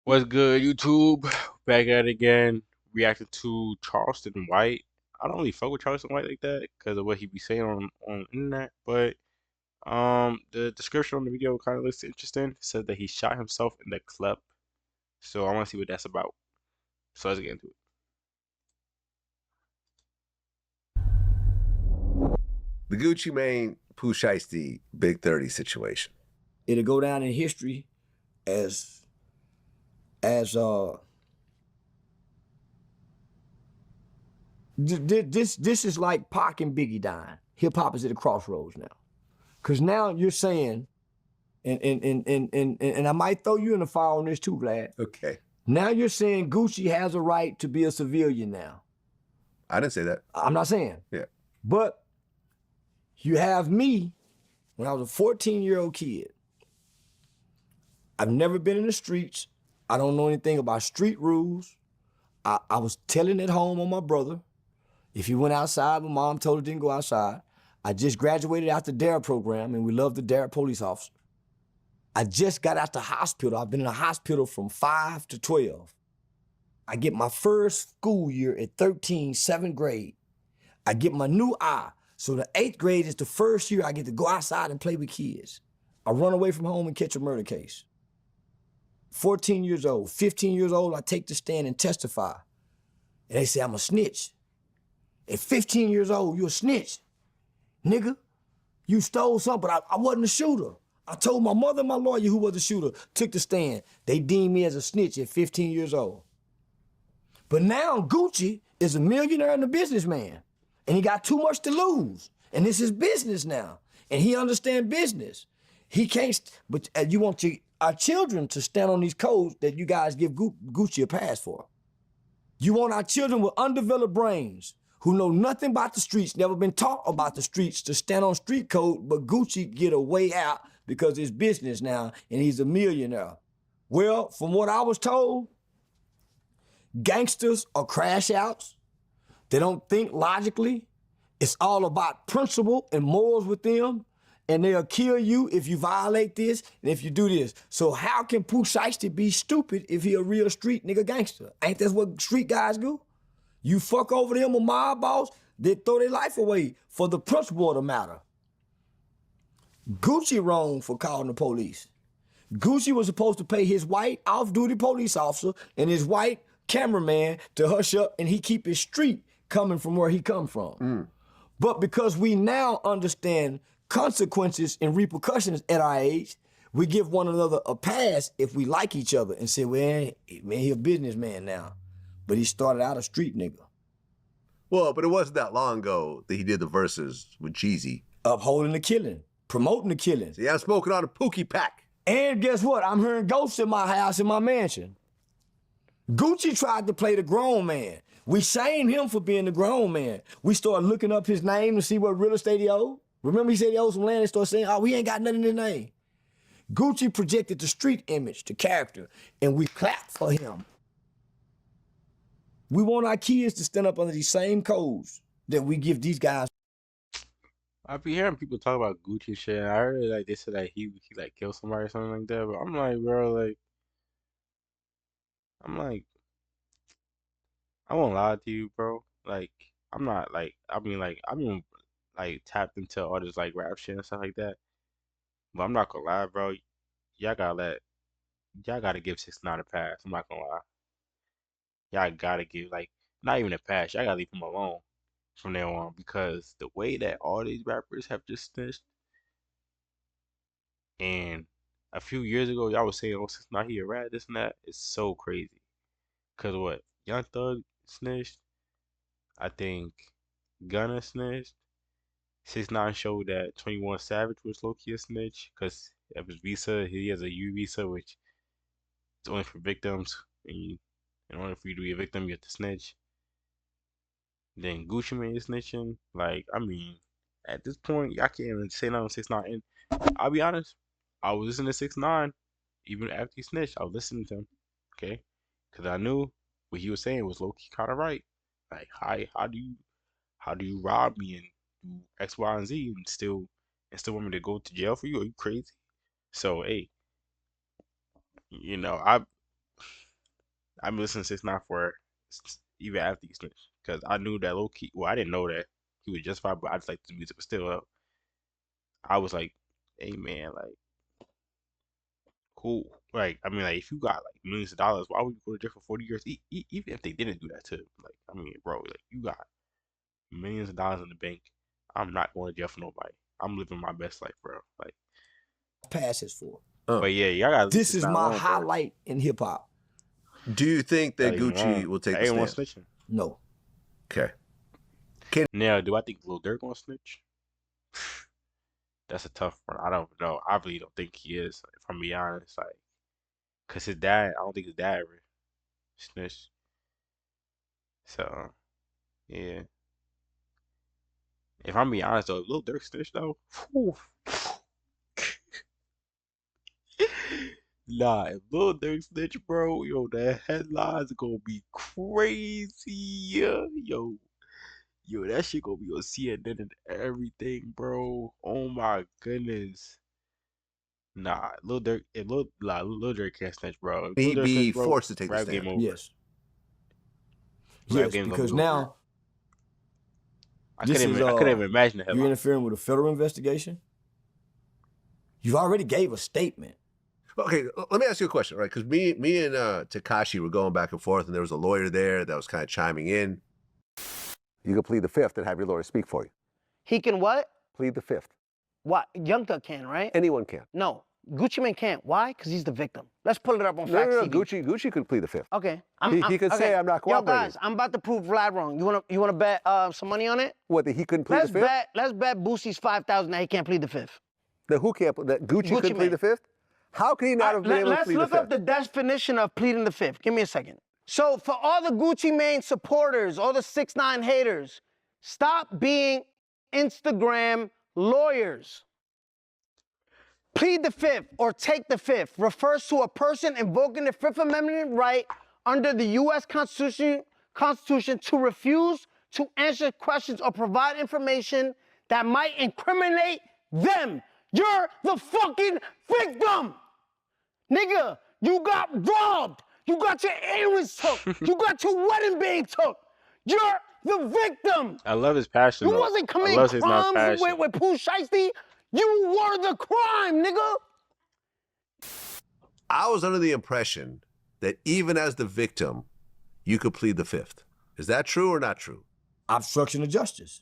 What's good, YouTube? Back at it again, reacting to Charleston White. I don't really fuck with Charleston White like that because of what he be saying on the internet, but the description on the video kind of looks interesting. It said that he shot himself in the club, so I want to see what that's about. So let's get into it. The Gucci Mane Pooh Shiesty Big 30 situation. It'll go down in history as this is like Pac and Biggie dying. Hip hop is at a crossroads now, because now you're saying, and I might throw you in the fire on this too, Vlad. Okay. Now you're saying Gucci has a right to be a civilian now. I didn't say that. I'm not saying. Yeah. But you have me when I was a 14-year-old kid. I've never been in the streets. I don't know anything about street rules. I was telling at home on my brother. If he went outside, my mom told her didn't go outside. I just graduated out the DARE program, and we love the DARE police officer. I just got out the hospital. I've been in the hospital from 5 to 12. I get my first school year at 13, 7th grade. I get my new eye. So the 8th grade is the first year I get to go outside and play with kids. I run away from home and catch a murder case. 14 years old, 15 years old, I take the stand and testify. And they say I'm a snitch. At 15 years old, you a snitch. Nigga, you stole something, but I wasn't a shooter. I told my mother and my lawyer who was the shooter, took the stand. They deemed me as a snitch at 15 years old. But now Gucci is a millionaire and a businessman, and he got too much to lose. And this is business now, and he understands business. He can't, but you want our children to stand on these codes that you guys give Gucci a pass for. You want our children with undeveloped brains who know nothing about the streets, never been taught about the streets, to stand on street code, but Gucci get a way out because it's business now and he's a millionaire. Well, from what I was told, gangsters are crash outs. They don't think logically. It's all about principle and morals with them. And they'll kill you if you violate this and if you do this. So how can Pooh Shiesty be stupid if he a real street nigga gangster? Ain't that what street guys do? You fuck over them a mob boss, they throw their life away for the principle of the matter. Gucci wrong for calling the police. Gucci was supposed to pay his white off-duty police officer and his white cameraman to hush up, and he keep his street coming from where he come from. But because we now understand consequences and repercussions at our age, we give one another a pass if we like each other and say, well, man, he a businessman now. But he started out a street nigga. Well, but it wasn't that long ago that he did the verses with Jeezy. Upholding the killing, promoting the killing. See, I'm smoking on a Pookie pack. And guess what? I'm hearing ghosts in my house, in my mansion. Gucci tried to play the grown man. We shamed him for being the grown man. We started looking up his name to see what real estate he owed. Remember he said he owed some land and started saying, oh, we ain't got nothing in his name. Gucci projected the street image, the character, and we clapped for him. We want our kids to stand up under these same codes that we give these guys. I be hearing people talk about Gucci shit. And I heard like they said like he like killed somebody or something like that. But I'm like, bro, like I'm like I won't lie to you, bro. Like I'm not like I'm like tapped into all this like rap shit and stuff like that. But I'm not gonna lie, bro. Y'all gotta let y'all gotta give 6ix9ine a pass. I'm not gonna lie. Y'all gotta give like not even a pass. Y'all gotta leave him alone from now on because the way that all these rappers have just snitched, and a few years ago y'all was saying, "Oh, 6ix9ine he a rat," this and that. It's so crazy. Cause what Young Thug snitched, I think Gunna snitched. 6ix9ine showed that 21 Savage was low key a snitch because of his visa. He has a U visa, which is only for victims. And in order for you to be a victim, you have to snitch. Then Gucci Mane is snitching. Like, I mean, at this point, y'all can't even say nothing on 6ix9ine. And I'll be honest, I was listening to 6ix9ine even after he snitched. I was listening to him, okay? Because I knew what he was saying was low key kind of right. Like, how do you rob me and do X, Y, and Z and still want me to go to jail for you? Are you crazy? So hey, you know, I've been listening to 6ix9ine for even after he snitched, because I knew that low key. Well, I didn't know that he was justified, but I just like the music. But still, I was like, hey man, like cool. Like I mean, like if you got like millions of dollars, why would you go to jail for 40 years? Even if they didn't do that to him, like I mean, bro, like you got millions of dollars in the bank. I'm not going to jail for nobody. I'm living my best life, bro. Like, passes for. but yeah, y'all got This is my 6ix9ine, bro. highlight in hip hop. Do you think that That ain't Gucci wrong. will take That the ain't one stand? snitching. No. Okay. Now, do I think Lil Durk gonna snitch? That's a tough one. I don't know. I really don't think he is, if I'm being honest. Like, cause his dad, I don't think his dad ever snitched. So, yeah. If I'm being honest though, if Lil Durk snitched though, whew. Nah, if Lil Durk snitch, bro, yo, the headlines are gonna be crazy. Yo, that shit gonna be on CNN and everything, bro. Oh my goodness. Nah, Lil Durk can't snitch, bro. If Lil He Durk snitch, be bro, forced to take the rap game stand. over. Yes. Rap Yes, game gonna because be over. now I this couldn't is even, I couldn't even imagine the you're headline. interfering with a federal investigation. You've already gave a statement. Okay, let me ask you a question, right? Because me and Tekashi were going back and forth, and there was a lawyer there that was kind of chiming in. You can plead the fifth and have your lawyer speak for you. He can what? Plead the fifth. What? Young Thug can, right? Anyone can. No. Gucci Mane can't. Why? Because he's the victim. Let's pull it up on No, Fact no, no. TV. Gucci could plead the fifth. Okay. He could say, I'm not cooperating. Yo, guys, I'm about to prove Vlad wrong. You wanna bet some money on it? What, that he couldn't plead the fifth? Let's bet Boosie's 5,000 that he can't plead the fifth. That who can't? That Gucci couldn't plead Mane. the fifth? How could he not have been able to Let's plead the look fifth? up the definition of pleading the fifth. Give me a second. So for all the Gucci Mane supporters, all the 6ix9ine haters, stop being Instagram lawyers. Plead the fifth or take the fifth refers to a person invoking the Fifth Amendment right under the U.S. Constitution to refuse to answer questions or provide information that might incriminate them. You're the fucking victim! Nigga, you got robbed. You got your earrings took. You got your wedding band took. You're the victim. I love his passion. You though. wasn't I committing love his not crimes passion. with Pooh Shiesty. You were the crime, nigga. I was under the impression that even as the victim, you could plead the fifth. Is that true or not true? Obstruction of justice.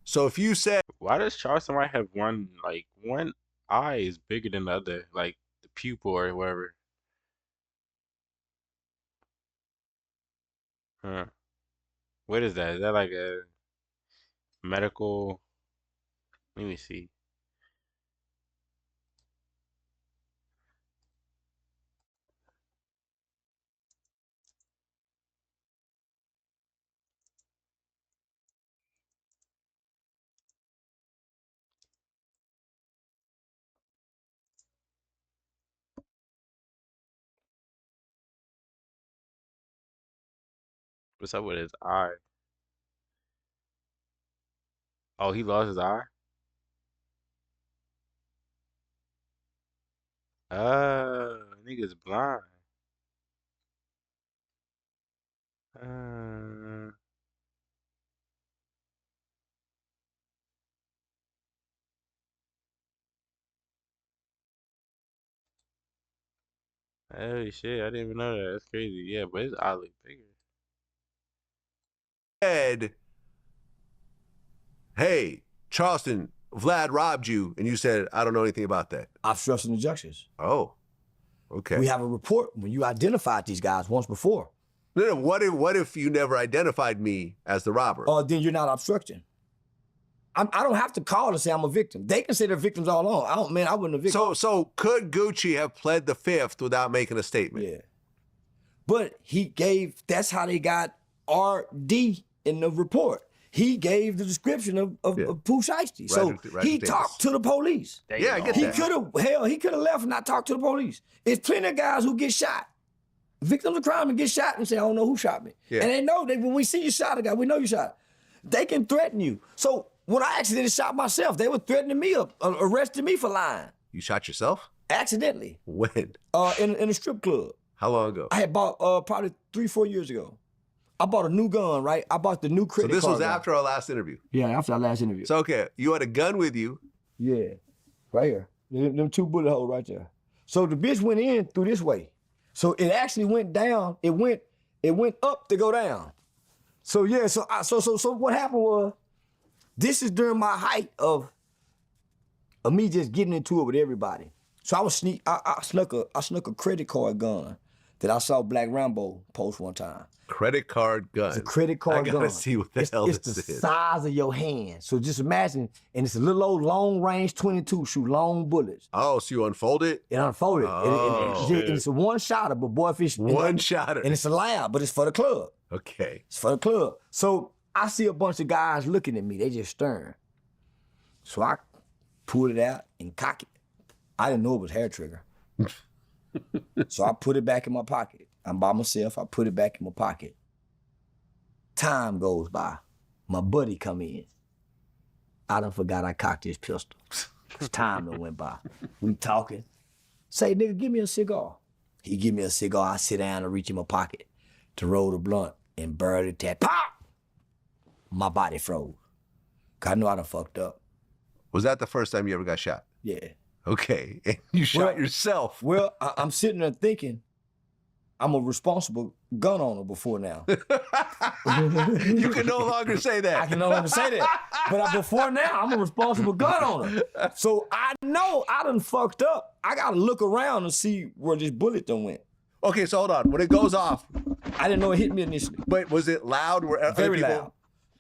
So if you said, Why does Charleston White have one eye is bigger than the other, like the pupil or whatever? Huh. What is that? Is that like a medical? Let me see. What's up with his eye? Oh, he lost his eye? Nigga's blind. Uh, Holy shit, I didn't even know that. That's crazy. Yeah, but his eye look bigger. hey, Charleston, Vlad robbed you, and you said, I don't know anything about that. Obstruction of justice. Oh, okay. We have a report when you identified these guys once before. No, what if you never identified me as the robber? Then you're not obstructing. I don't have to call to say I'm a victim. They can say they're victims all along. I wouldn't have victim. So could Gucci have pled the fifth without making a statement? Yeah. But that's how they got RD in the report. He gave the description of Pooh Shiesty. So he talked to the police. Yeah, I get that. He could have left and not talked to the police. There's plenty of guys who get shot. Victims of crime and get shot and say, I don't know who shot me. Yeah. And they know that when we see you shot a guy, we know you shot. They can threaten you. So when I accidentally shot myself, they were threatening me, arresting me for lying. You shot yourself? Accidentally. When? In a strip club. How long ago? I had bought probably 3-4 years ago. I bought a new gun, right? I bought the new So credit this card was gun. after our last interview. Yeah, after our last interview. So okay, you had a gun with you. Yeah, right here. Them 2 bullet holes right there. So the bitch went in through this way. So it actually went down. It went up to go down. So yeah, so what happened was, this is during my height of me just getting into it with everybody. So I snuck a credit card gun that I saw Black Rambo post one time. Credit card gun. It's a credit card gun. I gotta see what the hell it's this the is. size of your hand. So just imagine, and it's a little old long range 22, shoot long bullets. Oh, so you unfold it? It unfolded. Oh. And it's a one-shotter, but boy, if it's One-shotter. And it's a lab, but it's for the club. Okay. It's for the club. So I see a bunch of guys looking at me. They just staring. So I pulled it out and cocked it. I didn't know it was hair trigger. So I put it back in my pocket. I'm by myself. I put it back in my pocket. Time goes by. My buddy come in. I done forgot I cocked his pistol. Cause time done went by. We talking. Say, nigga, give me a cigar. He give me a cigar. I sit down and reach in my pocket to roll the blunt and barely tap. Pop! My body froze. Cause I knew I done fucked up. Was that the first time you ever got shot? Yeah. Okay. And you shot yourself. Well, I'm sitting there thinking, I'm a responsible gun owner before now. You can no longer say that. I can no longer say that. But before now, I'm a responsible gun owner. So I know I done fucked up. I gotta look around and see where this bullet done went. Okay, so hold on. When it goes off, I didn't know it hit me initially. but was it loud? Where other Very people- loud.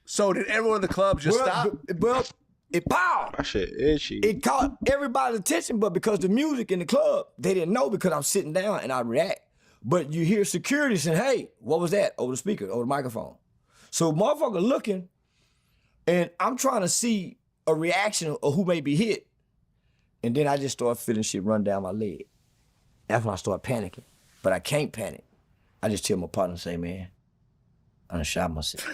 So did everyone in the club just stop? Well, it pow. My shit itchy. It caught everybody's attention, but because the music in the club, they didn't know because I'm sitting down and I react. But you hear security saying, hey, what was that? Over the speaker, over the microphone. So motherfucker looking, and I'm trying to see a reaction of who may be hit. And then I just start feeling shit run down my leg. That's when I start panicking. But I can't panic. I just tell my partner, say, man, I done shot myself.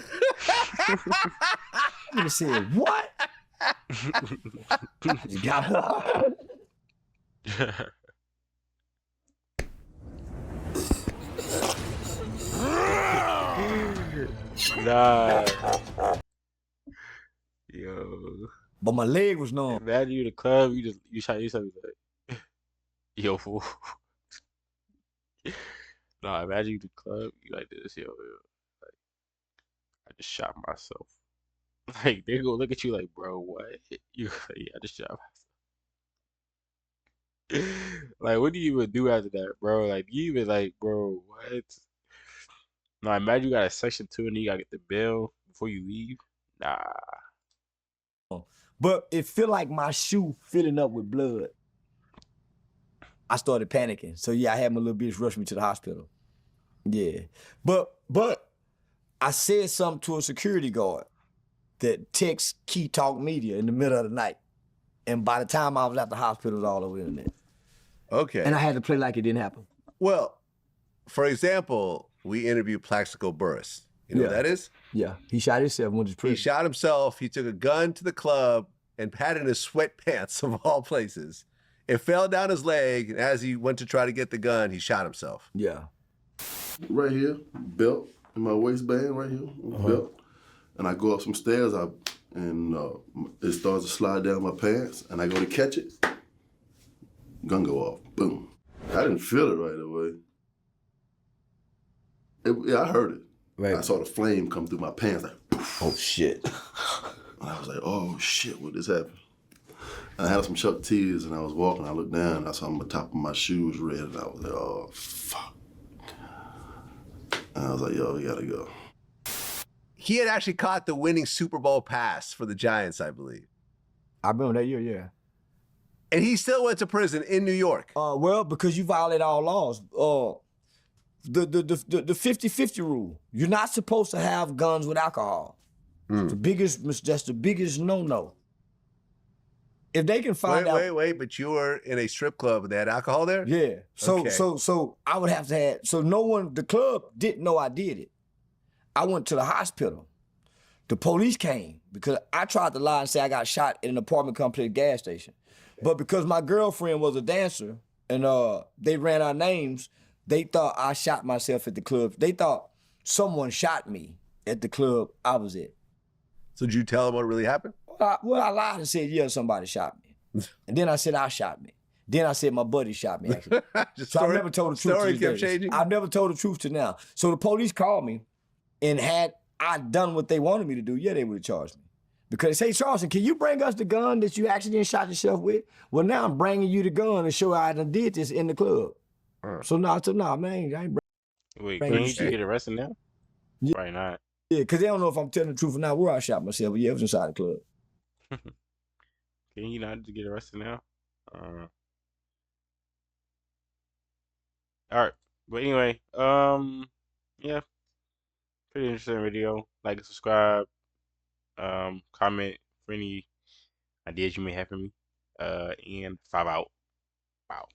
He said, what? You got it. Nah. Yo. But my leg was numb. Imagine you in the club, you shot yourself, you like, yo, fool. Nah, imagine you in the club, you like this, yo. Like, I just shot myself. Like, they go look at you like, bro, what? You like, yeah, I just shot myself. Like, what do you even do after that, bro? Like, you even like, bro, what? No, imagine you got a section 2 and you gotta get the bill before you leave. Nah. But it feel like my shoe filling up with blood. I started panicking. So yeah, I had my little bitch rush me to the hospital. Yeah. But I said something to a security guard that text Key Talk Media in the middle of the night. And by the time I was at the hospital, it was all over the internet. Okay. And I had to play like it didn't happen. Well, for example, we interviewed Plaxico Burress. You know Yeah. what that is? Yeah, he shot himself when he was He prison. shot himself. He took a gun to the club and had it in his sweatpants, of all places. It fell down his leg, and as he went to try to get the gun, he shot himself. Yeah. Right here, belt in my waistband, right here, belt. And I go up some stairs, and it starts to slide down my pants, and I go to catch it. Gun go off, boom. I didn't feel it right away. Yeah, I heard it. Right. I saw the flame come through my pants, like, poof. Oh shit. And I was like, oh shit, what just happened? And I had some Chuck T's, and I was walking, I looked down, and I saw the top of my shoes red, and I was like, oh, fuck. And I was like, yo, we gotta go. He had actually caught the winning Super Bowl pass for the Giants, I believe. I remember that year, yeah. And he still went to prison in New York. Well, because you violate all laws. The 50-50 rule. You're not supposed to have guns with alcohol. That's the biggest no-no. If they can find out. Wait, but you were in a strip club and they had alcohol there? Yeah. So Okay. so I would have to have. So no one. The club didn't know I did it. I went to the hospital. The police came because I tried to lie and say I got shot in an apartment complex gas station, but because my girlfriend was a dancer and they ran our names, They thought I shot myself at the club. They thought someone shot me at the club I was at. So did you tell them what really happened? Well, I lied and said, yeah, somebody shot me. And then I said, I shot me. Then I said, my buddy shot me. So I never told the truth story to kept this day. changing? I've never told the truth to now. So the police called me, and had I done what they wanted me to do, yeah, they would have charged me. Because they say, Charleston, can you bring us the gun that you actually shot yourself with? Well, now I'm bringing you the gun to show I done did this in the club. So now, man, I ain't Wait, bringing can you you shit. get arrested now? Yeah. Probably not. Yeah, because they don't know if I'm telling the truth or not where I shot myself, but yeah, it was inside the club. Can you not get arrested now? All right, but anyway, yeah, pretty interesting video. Like and subscribe, comment for any ideas you may have for me, and 5 out. Wow.